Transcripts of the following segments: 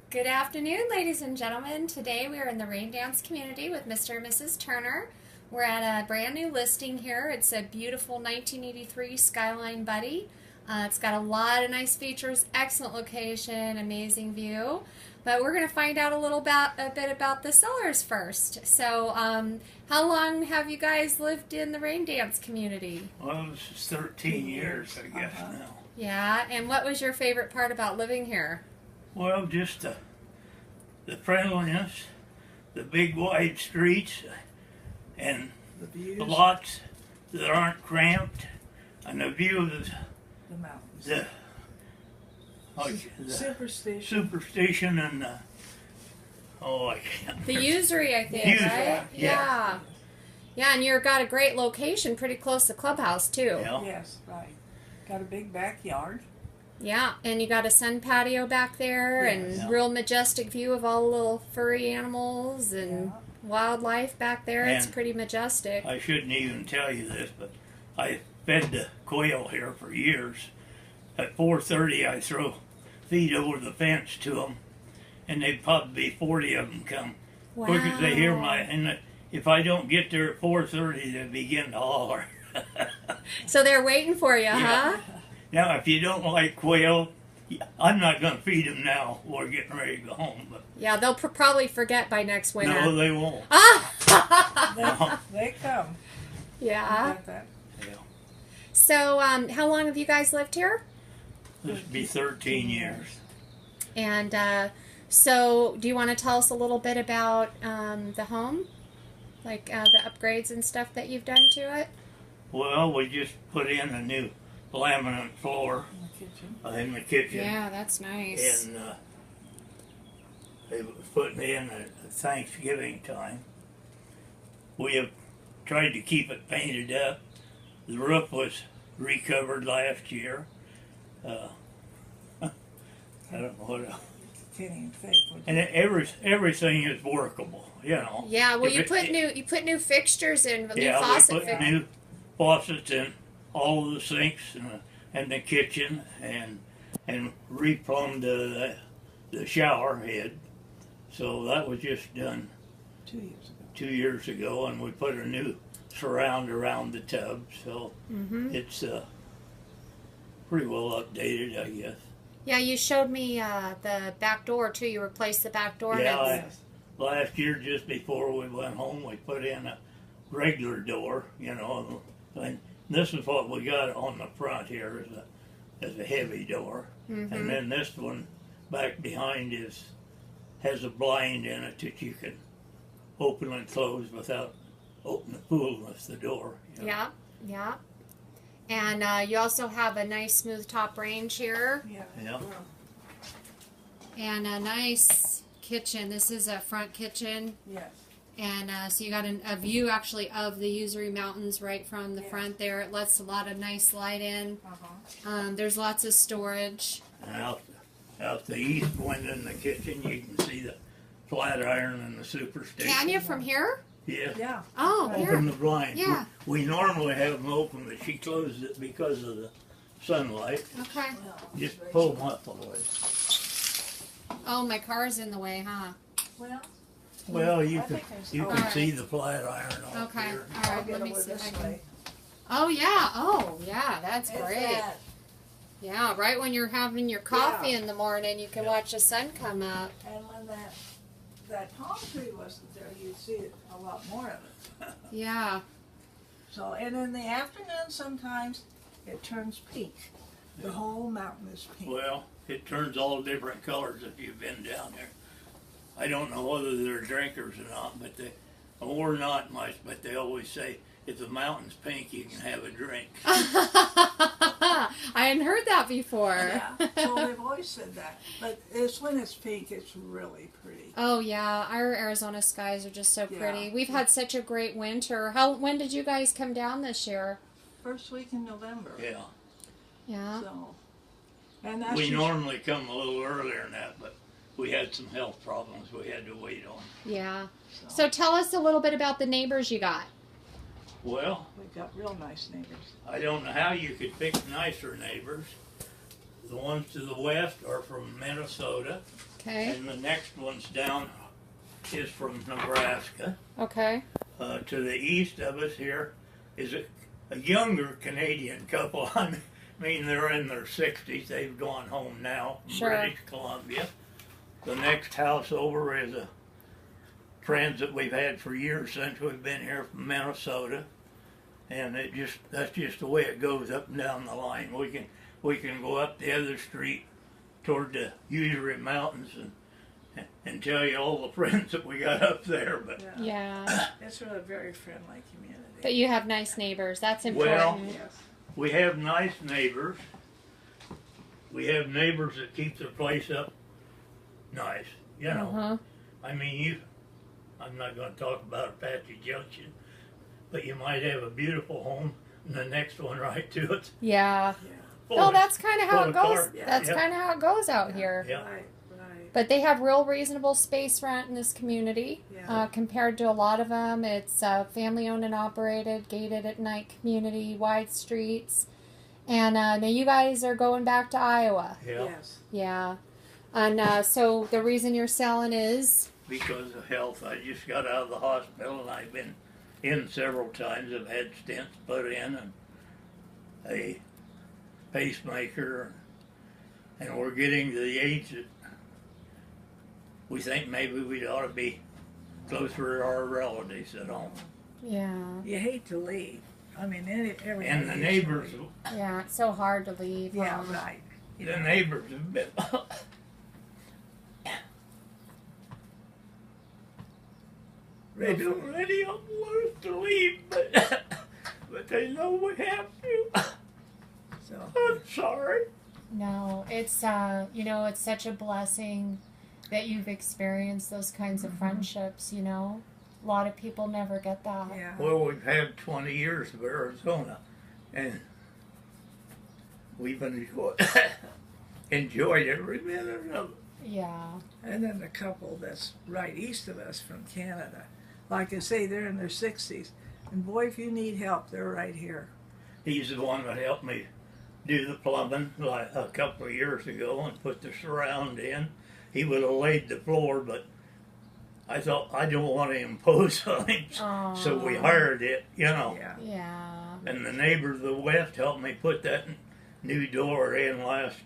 Good afternoon, ladies and gentlemen. Today we are in the Raindance community with Mr. and Mrs. Turner. We're at a brand new listing here. It's a beautiful 1983 Skyline Buddy. It's got a lot of nice features, excellent location, amazing view. But we're going to find out a bit about the sellers first. So, how long have you guys lived in the Raindance community? Well, this is 13 years, I guess, now. Yeah, and what was your favorite part about living here? Well, just the friendliness, the big wide streets, and the lots that aren't cramped, and the view of the mountains, the superstition, and I can't. The usury, I think, Usury, right? yeah. Yeah, and you've got a great location, pretty close to Clubhouse, too. Yeah. Yes, right. Got a big backyard. Yeah, and you got a sun patio back there, and Yeah. real majestic view of all the little furry animals and wildlife back there. It's And pretty majestic. I shouldn't even tell you this, but I fed the quail here for years. At 4:30, I throw feed over the fence to them, and they'd probably be 40 of them come. Wow. Quick as they hear if I don't get there at 4:30, they begin to holler. So they're waiting for you, Yeah. huh? Now, if you don't like quail, I'm not going to feed them now. We're getting ready to go home. But Yeah, they'll probably forget by next winter. no, they won't. They come. Yeah. Like that. Yeah. So, how long have you guys lived here? This will be 13 years. And so, do you want to tell us a little bit about the home? Like the upgrades and stuff that you've done to it? Well, we just put in a new laminate floor In the kitchen. in the kitchen. Yeah, that's nice. And they was putting in at Thanksgiving time. We have tried to keep it painted up. The roof was recovered last year. I don't know what else. Can't even think. And everything is workable, you know. Yeah, well, If you it- put new fixtures in, new Yeah, faucet we put fixtures. new faucets in all of the sinks and the kitchen, and replumbed the shower head. So that was just done 2 years ago. 2 years ago, and we put a new surround around the tub. So it's pretty well updated, I guess. Yeah, you showed me the back door too. You replaced the back door. Yeah, last year, just before we went home, we put in a regular door, you know, and this is what we got on the front here is a heavy door, and then this one back behind has a blind in it that you can open and close without fooling with the door. You know. Yeah, yeah. And you also have a nice smooth top range here, Yeah. Yeah. Well, and a nice kitchen. This is a front kitchen. yes. And so you got a view actually of the Usury Mountains right from the Yes. front there. It lets a lot of nice light in. Uh-huh. There's lots of storage. And out the east window in the kitchen, you can see the flat iron and the superstition. Can you from here? Yeah. Yeah. Oh, Right. here. Open the blind. Yeah. We normally have them open, but she closed it because of the sunlight. Okay. Well, Just pull them up a way. Oh, my car's in the way, huh? well, Well, you I can think there's- you All can right. see the flat iron off Okay. here. All I'll right. get Let me over see if I this can. way. Oh yeah. Oh yeah. That's It's great. that- Yeah. Right when you're having your coffee Yeah. in the morning, you can watch the sun come up. And when that palm tree wasn't there, you'd see a lot more of it. Yeah. So, and in the afternoon, sometimes it turns pink. The whole mountain is pink. Well, it turns all different colors if you've been down there. I don't know whether they're drinkers or not, but we're not much. But they always say if the mountain's pink, you can have a drink. I hadn't heard that before. Yeah, so they've always said that. But it's when it's pink, it's really pretty. Oh yeah, our Arizona skies are just so pretty. Yeah. We've had such a great winter. When did you guys come down this year? First week in November. Yeah. Yeah. So, and that's We normally come a little earlier than that, but we had some health problems we had to wait on. Yeah. So tell us a little bit about the neighbors you got. Well, we've got real nice neighbors. I don't know how you could pick nicer neighbors. The ones to the west are from Minnesota, Okay. and the next ones down is from Nebraska. Okay. To the east of us here is a younger Canadian couple. I mean, they're in their 60s. They've gone home now from Sure. British Columbia. The next house over is a friends that we've had for years since we've been here from Minnesota, and that's just the way it goes up and down the line. We can go up the other street toward the Usery Mountains and tell you all the friends that we got up there, but Yeah. It's really a very friendly community. But you have nice neighbors. That's Well, important. Yes. we have nice neighbors. We have neighbors that keep their place up nice, you know. Uh-huh. I mean, I'm not going to talk about Apache Junction, but you might have a beautiful home and the next one right to it. Yeah. full No, of- that's kind of how full it of goes. car- That's yeah. kind of how it goes out here. Yeah. Right. But they have real reasonable space rent in this community. Yeah. Compared to a lot of them, it's family owned and operated, gated at night community, wide streets. And now you guys are going back to Iowa. Yeah. Yes. Yeah. And so the reason you're selling is? Because of health. I just got out of the hospital and I've been in several times. I've had stents put in and a pacemaker, and we're getting to the age that we think maybe we ought to be closer to our relatives at home. Yeah. You hate to leave. I mean, every And the neighbors, Yeah, it's so hard to leave. Yeah, huh? right. the neighbors have been. They don't really want us to leave, but they know we have to. So I'm sorry. No, it's it's such a blessing that you've experienced those kinds of friendships, A lot of people never get that. yeah. Well, we've had 20 years of Arizona, and we've enjoyed every minute of it. Yeah. And then the couple that's right east of us from Canada, like I say, they're in their 60s. And boy, if you need help, they're right here. He's the one that helped me do the plumbing like a couple of years ago and put the surround in. He would have laid the floor, but I thought I don't want to impose on him, so we Aw. hired it, Yeah. Yeah. And the neighbor to the west helped me put that new door in last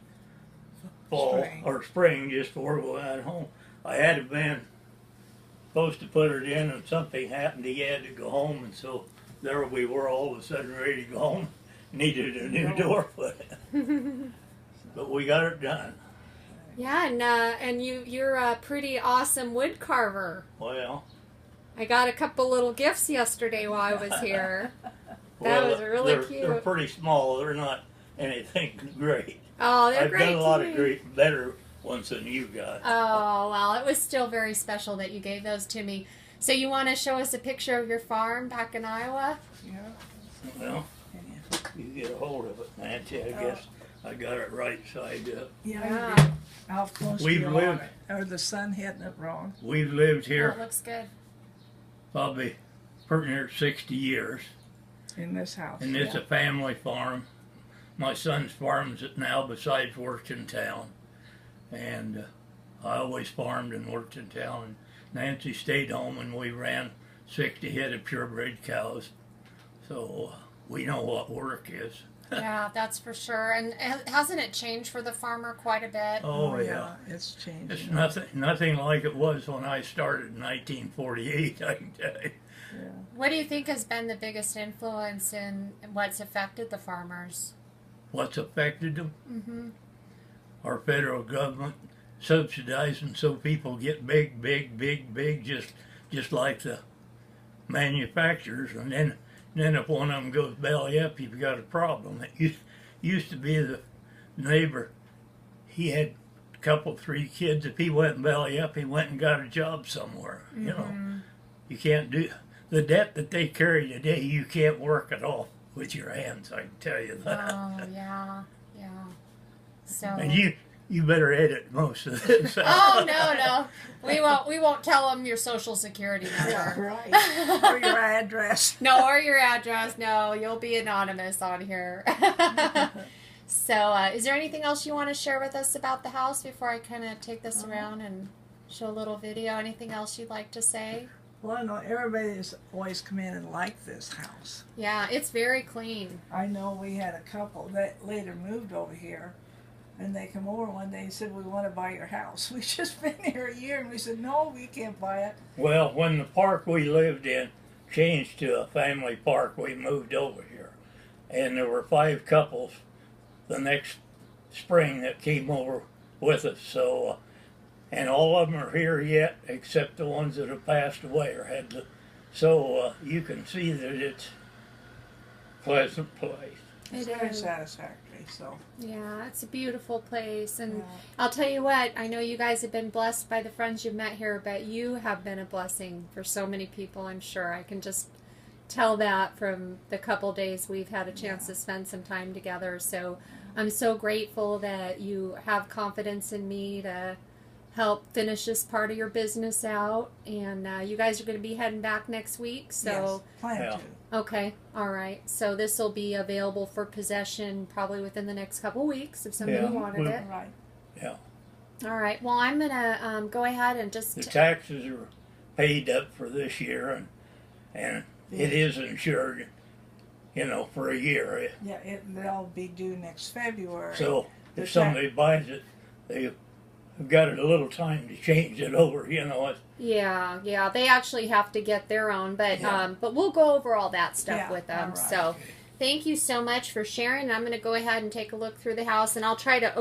fall or spring just before we went home. I had a man supposed to put it in and something happened. He had to go home, and so there we were all of a sudden ready to go home. Needed a new door put in. But we got it done. Yeah, and you're a pretty awesome wood carver. Well, I got a couple little gifts yesterday while I was here. That was really they're, cute. They're pretty small. They're not anything great. Oh, they're I've great. done a lot too. of great, better ones than you got. Oh, well, it was still very special that you gave those to me. So you want to show us a picture of your farm back in Iowa? Yeah. Well, you get a hold of it, Nancy. I guess I got it right side up. Yeah. Yeah. How close We've you lived- are. Or the sun hitting it wrong. We've lived Oh, here it looks good. probably pretty near 60 years, In this house. and it's a family farm. My son's farms it now besides worked in town, and I always farmed and worked in town. Nancy stayed home, and we ran 60 head of purebred cows, so we know what work is. Yeah, that's for sure. And hasn't it changed for the farmer quite a bit? Oh yeah. It's changing. It's nothing like it was when I started in 1948, I can tell you. Yeah. What do you think has been the biggest influence in what's affected the farmers? What's affected them? Mm-hmm. Our federal government subsidizing so people get big, just like the manufacturers. And then if one of them goes belly up, you've got a problem. It used to be the neighbor, he had a couple, 3 kids. If he went belly up, he went and got a job somewhere. You know, you can't do the debt that they carry today. You can't work at all with your hands. I can tell you that. Oh, yeah. So. And you better edit most of this. Oh no, we won't tell them your social security number. Right. Or your address. No, or your address. No, you'll be anonymous on here. So, is there anything else you want to share with us about the house before I kind of take this around and show a little video? Anything else you'd like to say? Well, I know everybody's always come in and liked this house. Yeah, it's very clean. I know we had a couple that later moved over here, and they come over one day and said, "We want to buy your house." We just been here a year, and we said, "No, we can't buy it." Well, when the park we lived in changed to a family park, we moved over here. And there were 5 couples the next spring that came over with us. So, and all of them are here yet, except the ones that have passed away or had to. So you can see that it's a pleasant place. It's very satisfactory. So Yeah, it's a beautiful place, and yeah. I'll tell you what, I know you guys have been blessed by the friends you've met here, but you have been a blessing for so many people, I'm sure. I can just tell that from the couple days we've had a chance to spend some time together. So I'm so grateful that you have confidence in me to help finish this part of your business out, and you guys are going to be heading back next week, so Yes, plan Yeah. to. okay, all right. So this will be available for possession probably within the next couple weeks if somebody Yeah, wanted it. Right. Yeah. All right. Well, I'm gonna go ahead and just. The taxes are paid up for this year, and it is insured, you know, for a year. Yeah, they'll be due next February. So The if somebody buys it, they've got a little time to change it over, you know. Yeah. They actually have to get their own, but Yeah. but we'll go over all that stuff Yeah, with them. all right. So, thank you so much for sharing. I'm gonna go ahead and take a look through the house, and I'll try to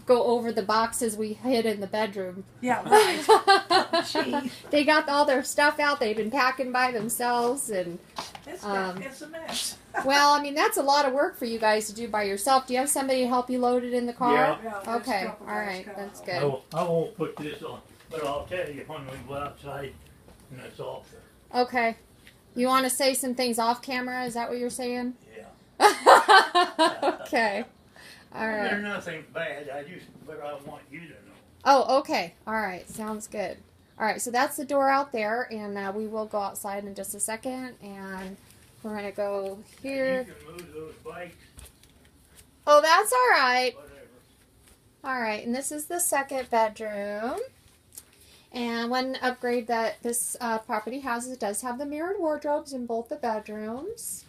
go over the boxes we hid in the bedroom. Yeah, right. Gee, They got all their stuff out. They've been packing by themselves, and it's a mess. well, I mean, that's a lot of work for you guys to do by yourself. Do you have somebody to help you load it in the car? Yeah. Yeah, there's a Okay, couple all guys right, coming that's over. good. I won't put this on, but I'll tell you when we go outside and it's off there. Okay. You want to say some things off camera? Is that what you're saying? Yeah. Okay. All There's right. nothing bad. But I want you to know. Oh, okay. All right. Sounds good. All right. So that's the door out there, and we will go outside in just a second, and we're gonna go here. You can move those bikes, Oh, that's all right. whatever. All right. And this is the second bedroom. And one upgrade that this property has is it does have the mirrored wardrobes in both the bedrooms.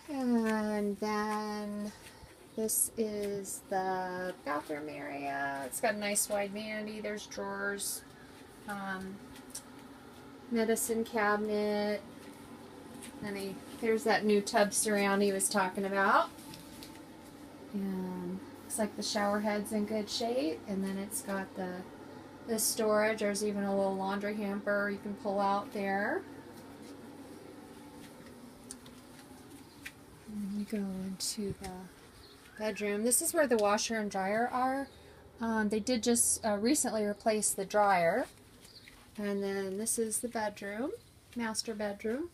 And then this is the bathroom area. It's got a nice wide vanity. There's drawers, medicine cabinet, and there's that new tub surround he was talking about. And looks like the shower head's in good shape. And then it's got the storage. There's even a little laundry hamper you can pull out there. And we go into the bedroom. This is where the washer and dryer are. They did just recently replace the dryer. And then this is the bedroom, master bedroom.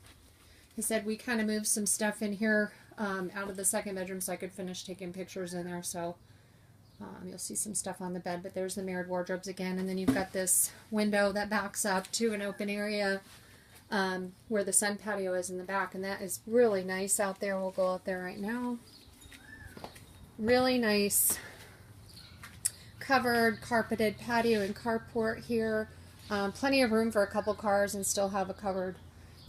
I said we kind of moved some stuff in here out of the second bedroom so I could finish taking pictures in there. So you'll see some stuff on the bed, but there's the mirrored wardrobes again. And then you've got this window that backs up to an open area where the sun patio is in the back, and that is really nice out there. We'll go out there right now. Really nice covered carpeted patio and carport here. Plenty of room for a couple cars and still have a covered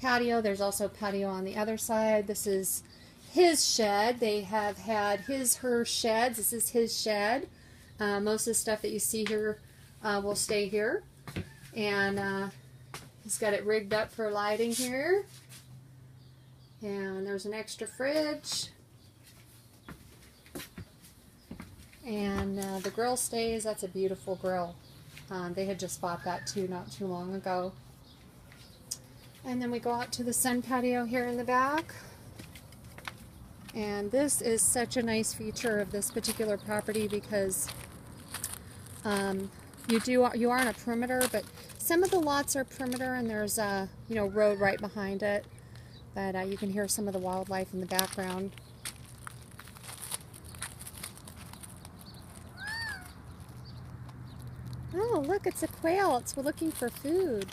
patio. There's also a patio on the other side. This is his shed. They have had her sheds. This is his shed. Most of the stuff that you see here will stay here. And he's got it rigged up for lighting here. And there's an extra fridge. And the grill stays. That's a beautiful grill. They had just bought that too not too long ago. And then we go out to the sun patio here in the back. And this is such a nice feature of this particular property because you are on a perimeter, but some of the lots are perimeter and there's a road right behind it. But you can hear some of the wildlife in the background. Oh, look, it's a quail. It's looking for food.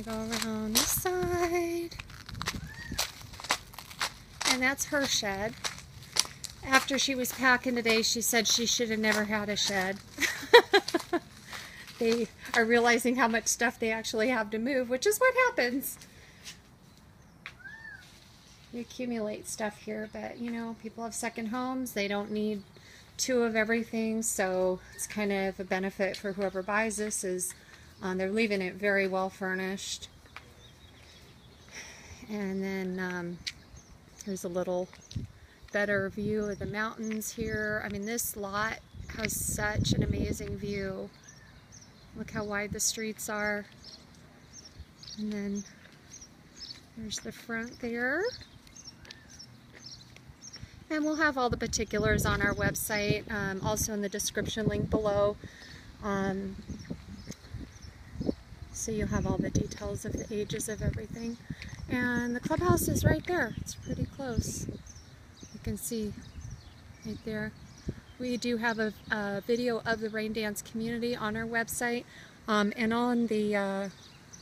go around this side. And that's her shed. After she was packing today, she said she should have never had a shed. They are realizing how much stuff they actually have to move, which is what happens. You accumulate stuff here, but you know, people have second homes. They don't need two of everything, so it's kind of a benefit for whoever buys this. Is they're leaving it very well furnished. And then there's a little better view of the mountains here. I mean, this lot has such an amazing view. Look how wide the streets are. And then there's the front there. And we'll have all the particulars on our website, also in the description link below. So you'll have all the details of the ages of everything. And the clubhouse is right there. It's pretty close. You can see right there. We do have a video of the Raindance community on our website and on the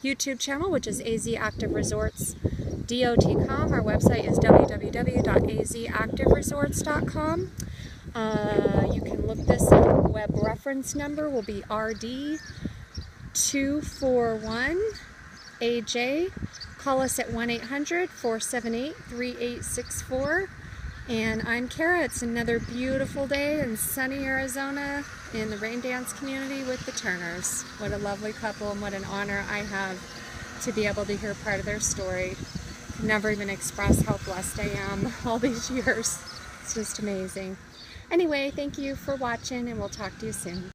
YouTube channel, which is azactiveresorts.com. Our website is www.azactiveresorts.com. You can look this up. Web reference number will be RD241AJ. Call us at 1-800-478-3864. And I'm Kara. It's another beautiful day in sunny Arizona in the Raindance community with the Turners. What a lovely couple, and what an honor I have to be able to hear part of their story. Could never even express how blessed I am all these years. It's just amazing. Anyway, thank you for watching, and we'll talk to you soon.